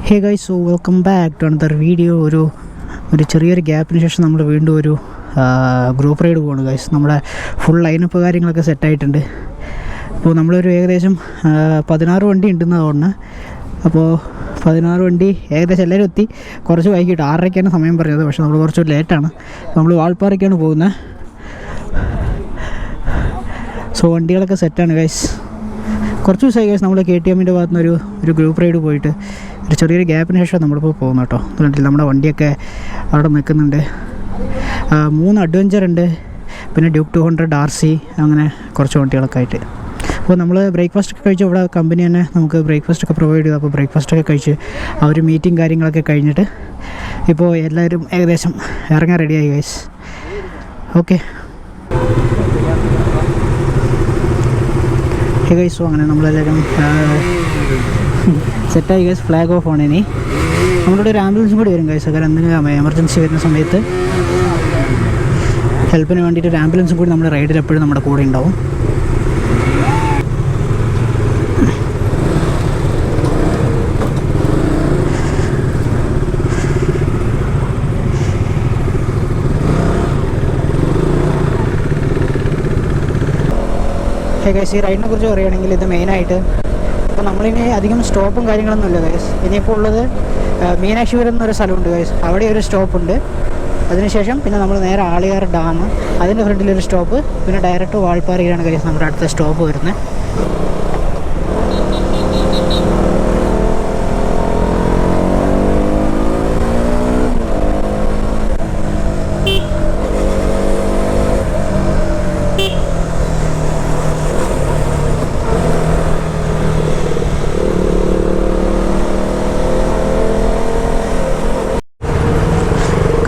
Hey guys, so welcome back to another video. ഒരു ചെറിയൊരു ഗ്യാപ്പിന് ശേഷം നമ്മൾ വീണ്ടും ഒരു ഗ്രൂപ്പ് റൈഡ് പോവാണ് ഗൈസ്. നമ്മുടെ ഫുൾ ലൈനപ്പ് കാര്യങ്ങളൊക്കെ സെറ്റായിട്ടുണ്ട്. അപ്പോൾ നമ്മളൊരു ഏകദേശം 16 വണ്ടി ഉണ്ടെന്ന് തോന്നുന്നു. അപ്പോൾ 16 വണ്ടി ഏകദേശം എല്ലാവരും എത്തി. കുറച്ച് വൈകിട്ട് 6:30ക്കാണ് സമയം പറഞ്ഞത്, പക്ഷേ നമ്മൾ കുറച്ച് ലേറ്റാണ്. നമ്മൾ വാൾപ്പാറയ്ക്കാണ് പോകുന്നത്. സോ വണ്ടികളൊക്കെ സെറ്റാണ് ഗൈസ്. കുറച്ച് ദിവസമായി ഗൈസ് നമ്മൾ KTM ഭാഗത്തു നിന്ന് ഒരു ഗ്രൂപ്പ് റൈഡ് പോയിട്ട് ഒരു ചെറിയൊരു ഗ്യാപ്പിന് ശേഷം നമ്മളിപ്പോൾ പോകുന്നു കേട്ടോ. അതുകൊണ്ടില്ല നമ്മുടെ വണ്ടിയൊക്കെ അവിടെ നിൽക്കുന്നുണ്ട്. 3 അഡ്വഞ്ചർ ഉണ്ട്, പിന്നെ ഡ്യൂക്ക് 200 RC, അങ്ങനെ കുറച്ച് വണ്ടികളൊക്കെ ആയിട്ട്. അപ്പോൾ നമ്മൾ ബ്രേക്ക്ഫാസ്റ്റൊക്കെ കഴിച്ച് ഇവിടെ കമ്പനി തന്നെ നമുക്ക് ബ്രേക്ക്ഫാസ്റ്റൊക്കെ പ്രൊവൈഡ് ചെയ്തു. അപ്പോൾ ബ്രേക്ക്ഫാസ്റ്റൊക്കെ കഴിച്ച് ആ ഒരു മീറ്റിംഗ് കാര്യങ്ങളൊക്കെ കഴിഞ്ഞിട്ട് ഇപ്പോൾ എല്ലാവരും ഏകദേശം ഇറങ്ങാൻ റെഡിയായി ഗൈസ്. ഓക്കെ ഗൈസ്, സോ അങ്ങനെ നമ്മളെല്ലാവരും സെറ്റായി ഗൈസ്. ഫ്ലാഗ് ഓഫ് ആണ്. ഇനി നമ്മളിവിടെ ഒരു ആംബുലൻസും കൂടി വരും ഗൈസ്. കാരണം എന്തെങ്കിലും എമർജൻസി വരുന്ന സമയത്ത് ഹെൽപ്പിന് വേണ്ടിയിട്ട് ഒരു ആംബുലൻസും കൂടി നമ്മുടെ റൈഡിൽ എപ്പോഴും നമ്മുടെ കൂടെ ഉണ്ടാവും. ഗൈസ്, ഈ റൈഡിനെ കുറിച്ച് പറയുകയാണെങ്കിൽ ഇത് മെയിനായിട്ട് അപ്പോൾ നമ്മളിനി അധികം സ്റ്റോപ്പും കാര്യങ്ങളൊന്നുമില്ല ഗൈസ്. ഇനിയിപ്പോൾ ഉള്ളത് മീനാക്ഷിപുരം എന്നൊരു സ്ഥലമുണ്ട് ഗൈസ്. അവിടെ ഒരു സ്റ്റോപ്പുണ്ട്. അതിനുശേഷം പിന്നെ നമ്മൾ നേരെ ആളിയാർ ഡാം, അതിൻ്റെ ഫ്രണ്ടിലൊരു സ്റ്റോപ്പ്, പിന്നെ ഡയറക്റ്റ് വാൾപ്പാറയിലാണ് ഗൈസ് നമ്മുടെ അടുത്ത സ്റ്റോപ്പ് വരുന്നത്.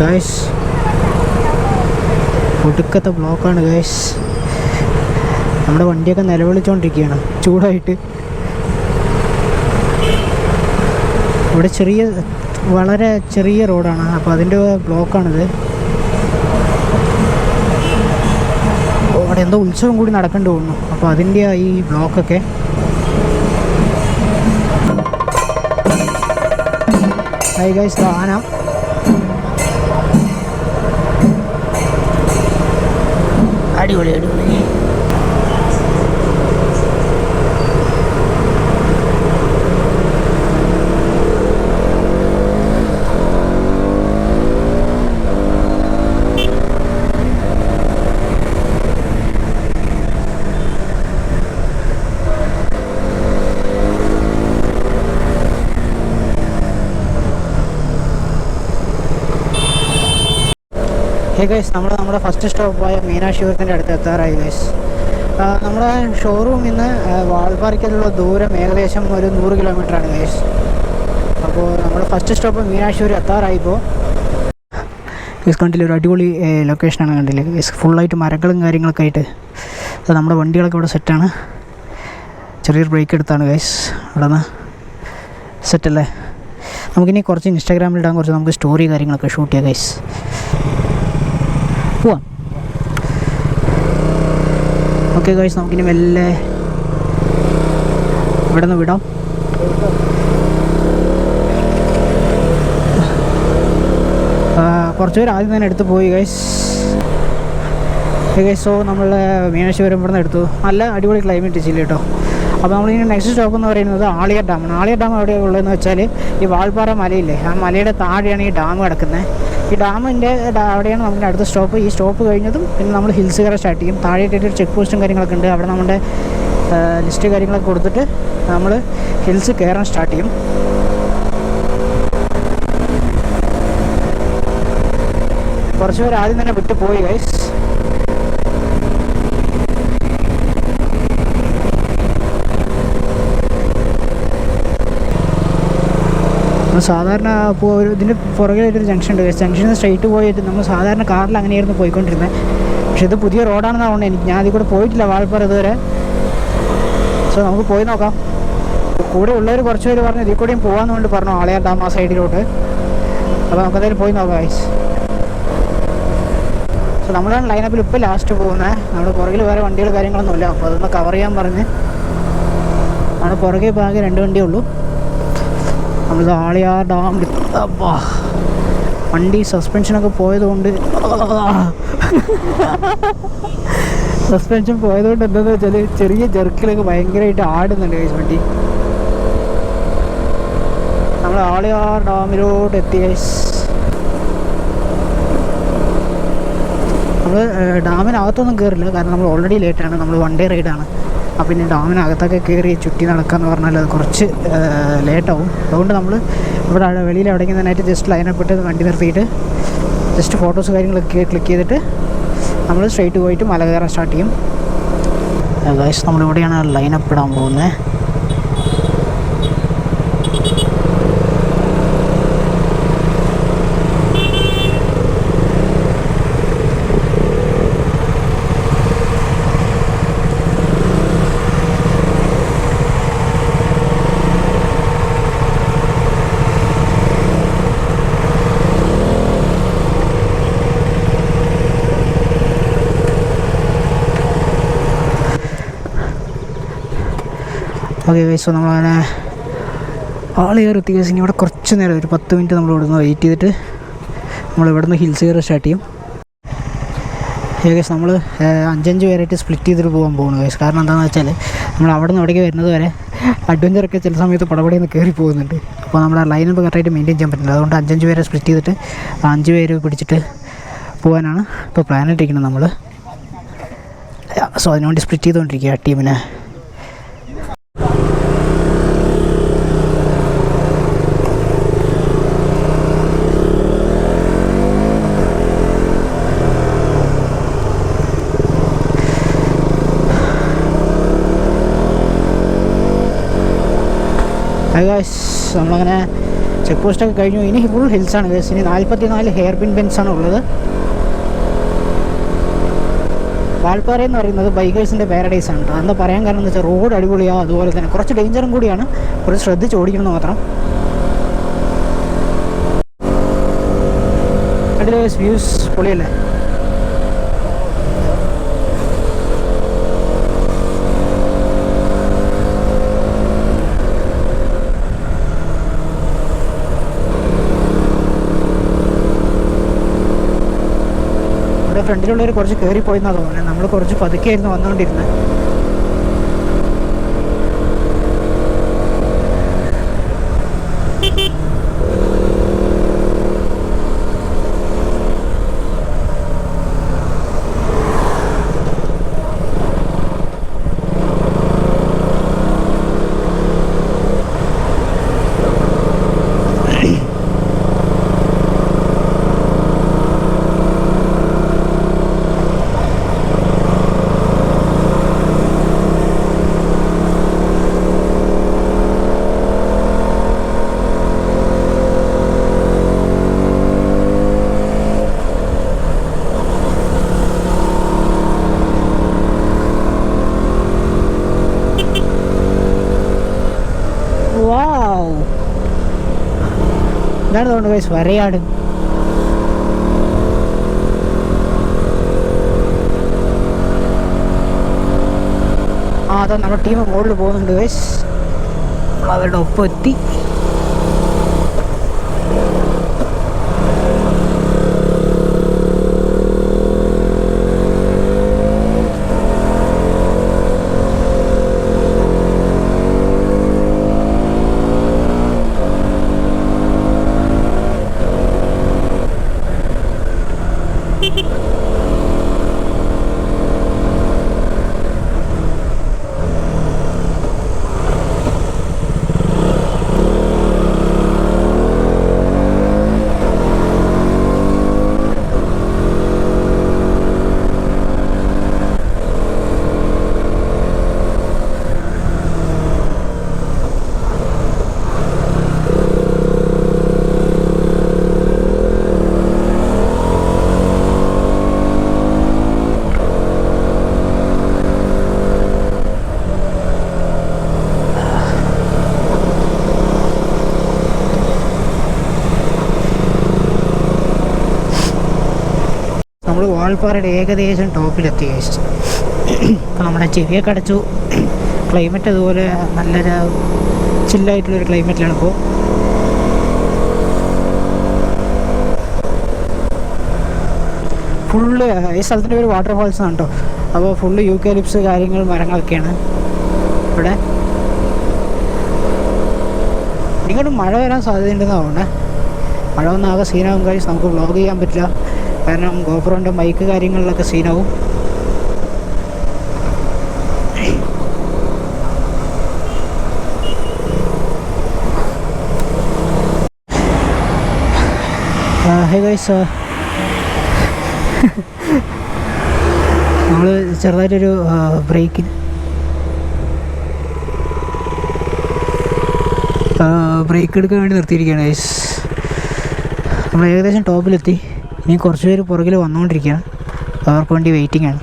ഗൈസ്, ഒടുക്കത്തെ ബ്ലോക്കാണ് ഗൈസ്. നമ്മുടെ വണ്ടിയൊക്കെ നിലവിളിച്ചുകൊണ്ടിരിക്കുകയാണ് ചൂടായിട്ട്. ഇവിടെ വളരെ ചെറിയ റോഡാണ്, അപ്പോൾ അതിൻ്റെ ബ്ലോക്കാണിത്. അവിടെ എന്തോ ഉത്സവം കൂടി നടക്കേണ്ടി തോന്നുന്നു, അപ്പോൾ അതിൻ്റെ ഈ ബ്ലോക്കൊക്കെ. ഹൈ ഗൈസ്, ആന അടിപൊളി. ഹേ ഗൈസ്, നമ്മുടെ ഫസ്റ്റ് സ്റ്റോപ്പായ മീനാക്ഷിപുരത്തിൻ്റെ അടുത്ത് എത്താറായി ഗൈസ്. നമ്മുടെ ഷോറൂമിൽ നിന്ന് വാൾപ്പാറയ്ക്കുള്ള ദൂരം ഏകദേശം ഒരു 100 കിലോമീറ്ററാണ് ഗൈസ്. അപ്പോൾ നമ്മുടെ ഫസ്റ്റ് സ്റ്റോപ്പ് മീനാക്ഷിപുരം എത്താറായിപ്പോൾ ഗൈസ്. കണ്ടില്ല, ഒരു അടിപൊളി ലൊക്കേഷനാണ്. കണ്ടില്ല ഗൈസ്, ഫുള്ളായിട്ട് മരങ്ങളും കാര്യങ്ങളൊക്കെ ആയിട്ട്. അത് നമ്മുടെ വണ്ടികളൊക്കെ ഇവിടെ സെറ്റാണ്. ചെറിയൊരു ബ്രേക്ക് എടുത്താണ് ഗൈസ്. അവിടെ നിന്ന് സെറ്റല്ലേ. നമുക്കിനി കുറച്ച് ഇൻസ്റ്റാഗ്രാമിലിടാൻ കുറച്ച് നമുക്ക് സ്റ്റോറി കാര്യങ്ങളൊക്കെ ഷൂട്ട് ചെയ്യാം ഗൈസ്. പോവാം. ഓക്കെ ഗൈസ്, നമുക്കിനി മെല്ലെ ഇവിടെ നിന്ന് വിടാം. കുറച്ച് പേര് ആദ്യം തന്നെ എടുത്ത് പോയി ഗൈസ്. സോ നമ്മൾ മീനാക്ഷിപുരം ഇവിടെ നിന്ന് എടുത്തു. നല്ല അടിപൊളി ക്ലൈമറ്റ് ചില്ല കേട്ടോ. അപ്പോൾ നമ്മളിനി നെക്സ്റ്റ് സ്റ്റോപ്പ് എന്ന് പറയുന്നത് ആളിയാർ ഡാമാണ്. ആളിയാർ ഡാം എവിടെയാണ് ഉള്ളതെന്ന് വെച്ചാൽ ഈ വാൾപ്പാറ മലയില്ലേ, ആ മലയുടെ താഴെയാണ് ഈ ഡാം കിടക്കുന്നത്. ഈ ഡാമിൻ്റെ അവിടെയാണ് നമ്മുടെ അടുത്ത സ്റ്റോപ്പ്. ഈ സ്റ്റോപ്പ് കഴിഞ്ഞതും പിന്നെ നമ്മൾ ഹിൽസ് കയറാൻ സ്റ്റാർട്ട് ചെയ്യും. താഴെയായിട്ട് ചെക്ക് പോസ്റ്റും കാര്യങ്ങളൊക്കെ ഉണ്ട്. അവിടെ നമ്മുടെ ലിസ്റ്റ് കാര്യങ്ങളൊക്കെ കൊടുത്തിട്ട് നമ്മൾ ഹിൽസ് കയറാൻ സ്റ്റാർട്ട് ചെയ്യും. കുറച്ച് പേര് ആദ്യം തന്നെ വിട്ടു പോയി ഗൈസ്. സാധാരണ ഇപ്പോൾ ഇതിൻ്റെ പുറകിലൊരു ജംഗ്ഷൻ ഉണ്ട്. ജംഗ്ഷനിൽ നിന്ന് സ്ട്രെയിറ്റ് പോയിട്ട് നമ്മൾ സാധാരണ കാറിൽ അങ്ങനെയായിരുന്നു പോയിക്കൊണ്ടിരുന്നത്. പക്ഷേ ഇത് പുതിയ റോഡാണെന്ന് തോന്നുന്നത്. ഞാൻ അതിൽ കൂടെ പോയിട്ടില്ല വാൾപ്പാറ ഇതുവരെ. സോ നമുക്ക് പോയി നോക്കാം. കൂടെ ഉള്ളവർ കുറച്ച് പേര് പറഞ്ഞു ഇതിൽ കൂടെയും പോകാമെന്ന് കൊണ്ട് പറഞ്ഞു, ആളിയാർ ഡാം ആ സൈഡിലോട്ട്. അപ്പോൾ നമുക്കതായാലും പോയി നോക്കാം ഗൈസ്. സോ നമ്മളാണ് ലൈനപ്പിൽ ഇപ്പോൾ ലാസ്റ്റ് പോകുന്നത്. നമ്മുടെ പുറകിൽ വേറെ വണ്ടികൾ കാര്യങ്ങളൊന്നുമില്ല. അപ്പോൾ അതൊന്ന് കവർ ചെയ്യാൻ പറഞ്ഞ് നമ്മുടെ പുറകെ ഇപ്പോൾ ആകെ 2 വണ്ടിയേ ഉള്ളൂ. നമ്മൾ ആളിയാർ ഡാം വണ്ടി സസ്പെൻഷനൊക്കെ പോയതുകൊണ്ട് സസ്പെൻഷൻ പോയതുകൊണ്ട് എന്താണെന്ന് വെച്ചാൽ ചെറിയ ജെർക്കിലൊക്കെ ഭയങ്കരമായിട്ട് ആടുന്നുണ്ട് ഗൈസ് വണ്ടി. നമ്മൾ ആളിയാർ ഡാമിലോട്ട് എത്തി ഗൈസ്. നമ്മൾ ഡാമിനകത്തൊന്നും കയറില്ല, കാരണം നമ്മൾ ഓൾറെഡി ലേറ്റാണ്. നമ്മൾ വൺ ഡേ റൈഡാണ്. അപ്പം പിന്നെ ഡാമിനകത്തൊക്കെ കയറി ചുറ്റി നടക്കാമെന്ന് പറഞ്ഞാൽ അത് കുറച്ച് ലേറ്റാവും. അതുകൊണ്ട് നമ്മൾ ഇവിടെ വെളിയിൽ എവിടേക്കും തന്നെയായിട്ട് ജസ്റ്റ് ലൈനപ്പ് ഇട്ട് വണ്ടി നിർത്തിയിട്ട് ജസ്റ്റ് ഫോട്ടോസ് കാര്യങ്ങളൊക്കെ ക്ലിക്ക് ചെയ്തിട്ട് നമ്മൾ സ്ട്രെയിറ്റ് പോയിട്ട് മല കയറാൻ സ്റ്റാർട്ട് ചെയ്യും. ഗൈസ് നമ്മളിവിടെയാണ് ലൈനപ്പ് ഇടാൻ പോകുന്നത്. ഓക്കെ ഗൈസ്, സോ നമ്മളങ്ങനെ ആളിയാർ എത്തി ഗൈസ്. ഇനി ഇവിടെ കുറച്ച് നേരം ഒരു 10 മിനിറ്റ് നമ്മൾ ഇവിടെ നിന്ന് വെയിറ്റ് ചെയ്തിട്ട് നമ്മൾ ഇവിടെ നിന്ന് ഹിൽസ് കയറി സ്റ്റാർട്ട് ചെയ്യും. ഗൈസ് നമ്മൾ 5 പേരായിട്ട് സ്പ്ലിറ്റ് ചെയ്തിട്ട് പോകാൻ പോകുന്നു ഗൈസ്. കാരണം എന്താണെന്ന് വെച്ചാൽ നമ്മൾ അവിടെ നിന്ന് ഇവിടേക്ക് വരുന്നത് വരെ അഡ്വഞ്ചറൊക്കെ ചില സമയത്ത് പടപടയിൽ നിന്ന് കയറി പോകുന്നുണ്ട്. അപ്പോൾ നമ്മുടെ ലൈനപ്പ് കറക്റ്റായിട്ട് മെയിൻറ്റെയിൻ ചെയ്യാൻ പറ്റില്ല. അതുകൊണ്ട് 5 പേരെ സ്പ്ലിറ്റ് ചെയ്തിട്ട് 5 പേര് പിടിച്ചിട്ട് പോകാനാണ് ഇപ്പോൾ പ്ലാൻ ഇട്ടിരിക്കുന്നത് നമ്മൾ. സോ അതിനുവേണ്ടി സ്പ്ലിറ്റ് ചെയ്തുകൊണ്ടിരിക്കുക ടീമിനെ. ഗൈസ് നമ്മളങ്ങനെ ചെക്ക് പോസ്റ്റൊക്കെ കഴിഞ്ഞു. ഇനി ഫുൾ ഹിൽസാണ് ഗൈസ്. ഇനി 44 ഹെയർ പിൻ ബെൻസാണ് ഉള്ളത്. വാൽപ്പാറ എന്ന് പറയുന്നത് ബൈക്കേഴ്സിൻ്റെ പാരഡൈസ് ആണ്. എന്താ പറയാൻ കാരണം എന്ന് വെച്ചാൽ റോഡ് അടിപൊളിയാണ്, അതുപോലെ തന്നെ കുറച്ച് ഡേഞ്ചറും കൂടിയാണ്. കുറച്ച് ശ്രദ്ധിച്ച് ഓടിക്കണമെന്ന് മാത്രം. അതിൽ വ്യൂസ് പൊളിയല്ലേ. ഫ്രണ്ടിലുള്ളവർ കുറച്ച് കയറിപ്പോയെന്നാണ് തോന്നുന്നത്. നമ്മൾ കുറച്ച് പതുക്കെയായിരുന്നു വന്നുകൊണ്ടിരുന്നത്. ഇതാണ് തോന്നുന്നു ഗൈസ് വരയാട്. അതാ നമ്മുടെ ടീം മുകളിൽ പോകുന്നുണ്ട് ഗൈസ്. അവരുടെ ഒപ്പം എത്തി. നമ്മൾ വാൾപ്പാറയുടെ ഏകദേശം ടോപ്പിലെത്തി ഗൈസ്. അപ്പോൾ നമ്മുടെ ചെവിയൊക്കെ അടച്ചു. ക്ലൈമറ്റ് അതുപോലെ നല്ലൊരു ചില്ലായിട്ടുള്ളൊരു ക്ലൈമറ്റിലാണ് ഇപ്പോൾ. ഫുള്ള് ഈ സ്ഥലത്തിൻ്റെ പേര് വാട്ടർഫാൾസ് ആണ് കേട്ടോ. അപ്പോൾ ഫുള്ള് യൂക്കാലിപ്സ് കാര്യങ്ങൾ മരങ്ങളൊക്കെയാണ് ഇവിടെ. ഇങ്ങോട്ട് മഴ വരാൻ സാധ്യതയുണ്ടെന്ന് തോന്നണേ. മഴ വന്നാൽ ആകെ സീനാവും കഴിച്ച് നമുക്ക് വ്ളോഗ് ചെയ്യാൻ പറ്റില്ല. കാരണം ഗോപ്രോൻ്റെ മൈക്ക് കാര്യങ്ങളിലൊക്കെ സീനാവും. ഹേ ഗൈസ്, നമ്മൾ ചെറുതായിട്ടൊരു ബ്രേക്ക് എടുക്കാൻ വേണ്ടി നിർത്തിയിരിക്കുകയാണ് ഗൈസ്. നമ്മൾ ഏകദേശം ടോപ്പിലെത്തി. ഇനി കുറച്ച് പേര് പുറകിൽ വന്നുകൊണ്ടിരിക്കുകയാണ്. അവർക്ക് വേണ്ടി വെയിറ്റിംഗ് ആണ്.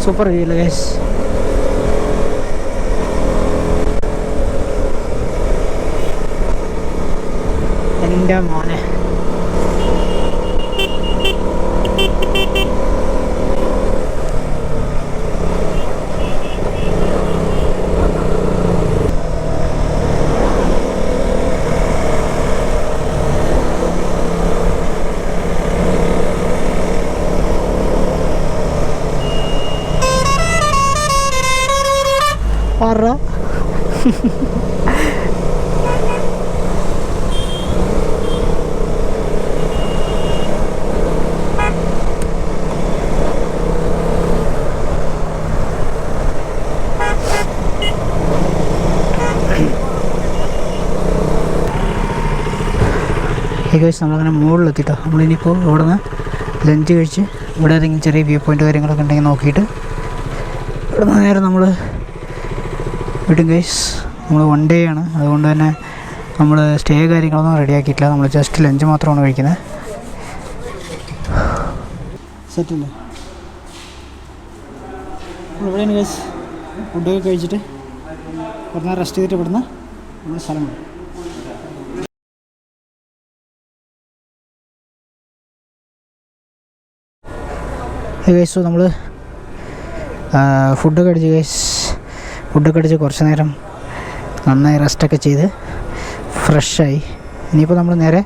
സൂപ്പർ വ്യൂ അല്ലേ ഗൈസ്. എൻ്റെ മോനെ പറ. ഗൈസ്, നമ്മളങ്ങനെ മുകളിലെത്തിട്ടോ. നമ്മളിനിയിപ്പോൾ ഇവിടെ നിന്ന് ലഞ്ച് കഴിച്ച് ഇവിടെ ഏതെങ്കിലും ചെറിയ വ്യൂ പോയിൻ്റ് കാര്യങ്ങളൊക്കെ ഉണ്ടെങ്കിൽ നോക്കിയിട്ട് ഇവിടെ നിന്ന് നേരെ നമ്മൾ വിടും ഗൈസ്. നമ്മൾ 1 ഡേ ആണ്, അതുകൊണ്ട് തന്നെ നമ്മൾ സ്റ്റേ കാര്യങ്ങളൊന്നും റെഡിയാക്കിയിട്ടില്ല. നമ്മൾ ജസ്റ്റ് ലഞ്ച് മാത്രമാണ് കഴിക്കുന്നത്. സെറ്റല്ലേ? നമ്മളിവിടെയാണ് ഗൈസ് ഫുഡൊക്കെ കഴിച്ചിട്ട് ഇവിടുന്ന് റെസ്റ്റ് ചെയ്തിട്ട് ഇവിടുന്ന് നമ്മൾ സ്ഥലം വിടും. ഗൈസ്, സോ നമ്മൾ ഫുഡൊക്കെ അടിച്ച് ഗൈസ്, ഫുഡൊക്കെ അടിച്ച് കുറച്ച് നേരം നന്നായി റെസ്റ്റൊക്കെ ചെയ്ത് ഫ്രഷായി. ഇനിയിപ്പോൾ നമ്മൾ നേരെ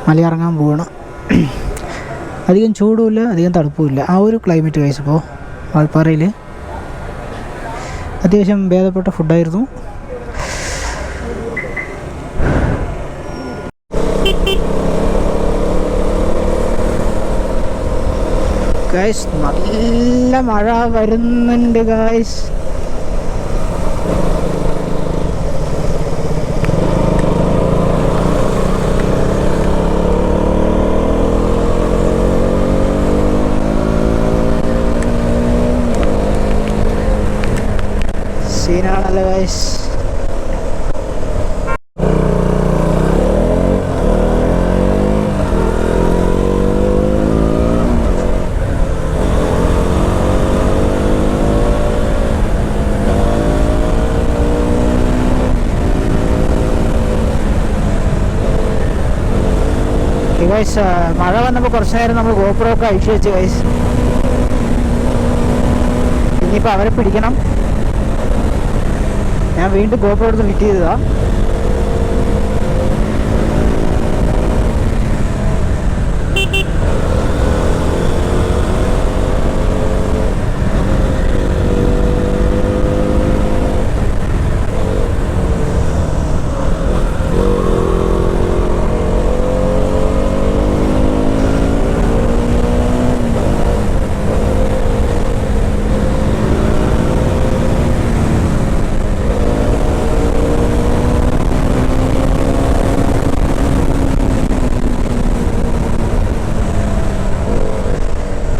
മലയിറങ്ങാൻ പോകണം. അധികം ചൂടുമില്ല, അധികം തണുപ്പുമില്ല, ആ ഒരു ക്ലൈമറ്റ് ഗൈസ്. ഇപ്പോൾ വാൽപ്പാറയിൽ അത്യാവശ്യം ഭേദപ്പെട്ട ഫുഡായിരുന്നു. ഗൈസ്, നല്ല മഴ വരുന്നുണ്ട് ഗൈസ്. സീനാണല്ലോ ഗൈസ്. ഗൈസ്, മഴ വന്നപ്പോൾ കുറച്ച് നേരം നമ്മൾ ഗോപ്രോ ഒക്കെ അഴിച്ചു വെച്ച് ഗൈസ്. ഇനിയിപ്പോൾ അവരെ പിടിക്കണം. ഞാൻ വീണ്ടും ഗോപ്രോ എടുത്ത് ഫിറ്റ് ചെയ്തതാ.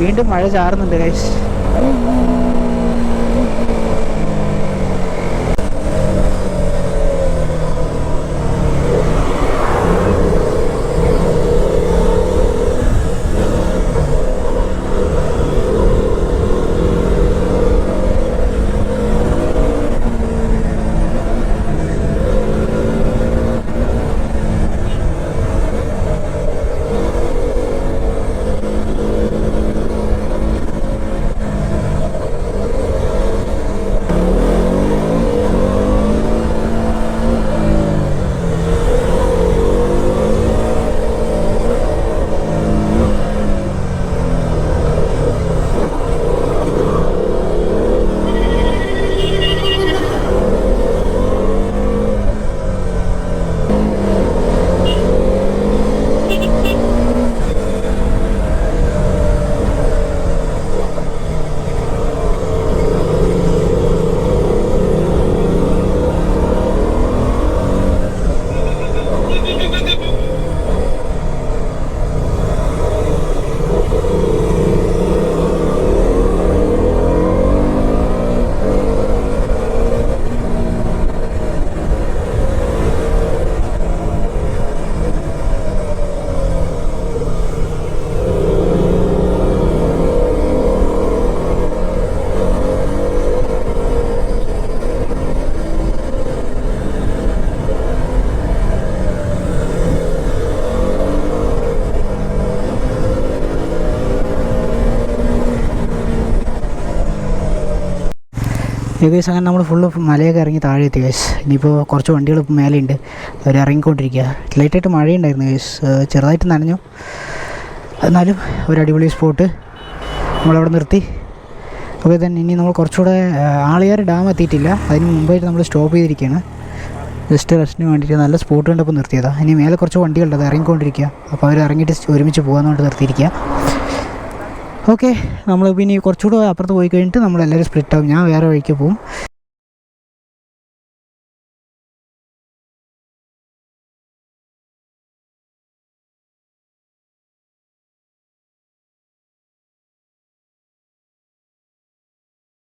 വീണ്ടും മഴ ചാറുന്നുണ്ട് ഗൈസ്. ഗൈസ് അങ്ങനെ നമ്മൾ ഫുള്ള് മലയൊക്കെ ഇറങ്ങി താഴെ എത്തി ഗൈസ്. ഇനിയിപ്പോൾ കുറച്ച് വണ്ടികൾ ഇപ്പോൾ മേലെയുണ്ട്, അവർ ഇറങ്ങിക്കൊണ്ടിരിക്കുക. ലൈറ്റായിട്ട് മഴയുണ്ടായിരുന്നു ഗൈസ്, ചെറുതായിട്ട് നനഞ്ഞു. എന്നാലും ഒരു അടിപൊളി സ്പോട്ട് നമ്മളവിടെ നിർത്തി. ഓക്കെ തന്നെ ഇനി നമ്മൾ കുറച്ചുകൂടെ ആളിയാർ ഡാം എത്തിയിട്ടില്ല, അതിന് മുമ്പായിട്ട് നമ്മൾ സ്റ്റോപ്പ് ചെയ്തിരിക്കുകയാണ്. ജസ്റ്റ് റെസ്റ്റിന് വേണ്ടിയിട്ട് നല്ല സ്പോട്ട് കണ്ടപ്പോൾ നിർത്തിയതാണ്. ഇനി മേലെ കുറച്ച് വണ്ടികളുണ്ട്, അത് ഇറങ്ങിക്കൊണ്ടിരിക്കുക. അപ്പോൾ അവർ ഇറങ്ങിയിട്ട് ഒരുമിച്ച് പോകാമെന്നുകൊണ്ട് നിർത്തിയിരിക്കുക. ഓക്കെ നമ്മൾ പിന്നെ കുറച്ചുകൂടെ അപ്പുറത്ത് പോയി കഴിഞ്ഞിട്ട് നമ്മളെല്ലാവരും സ്പ്ലിറ്റ് ആവും. ഞാൻ വേറെ വഴിക്ക് പോകും.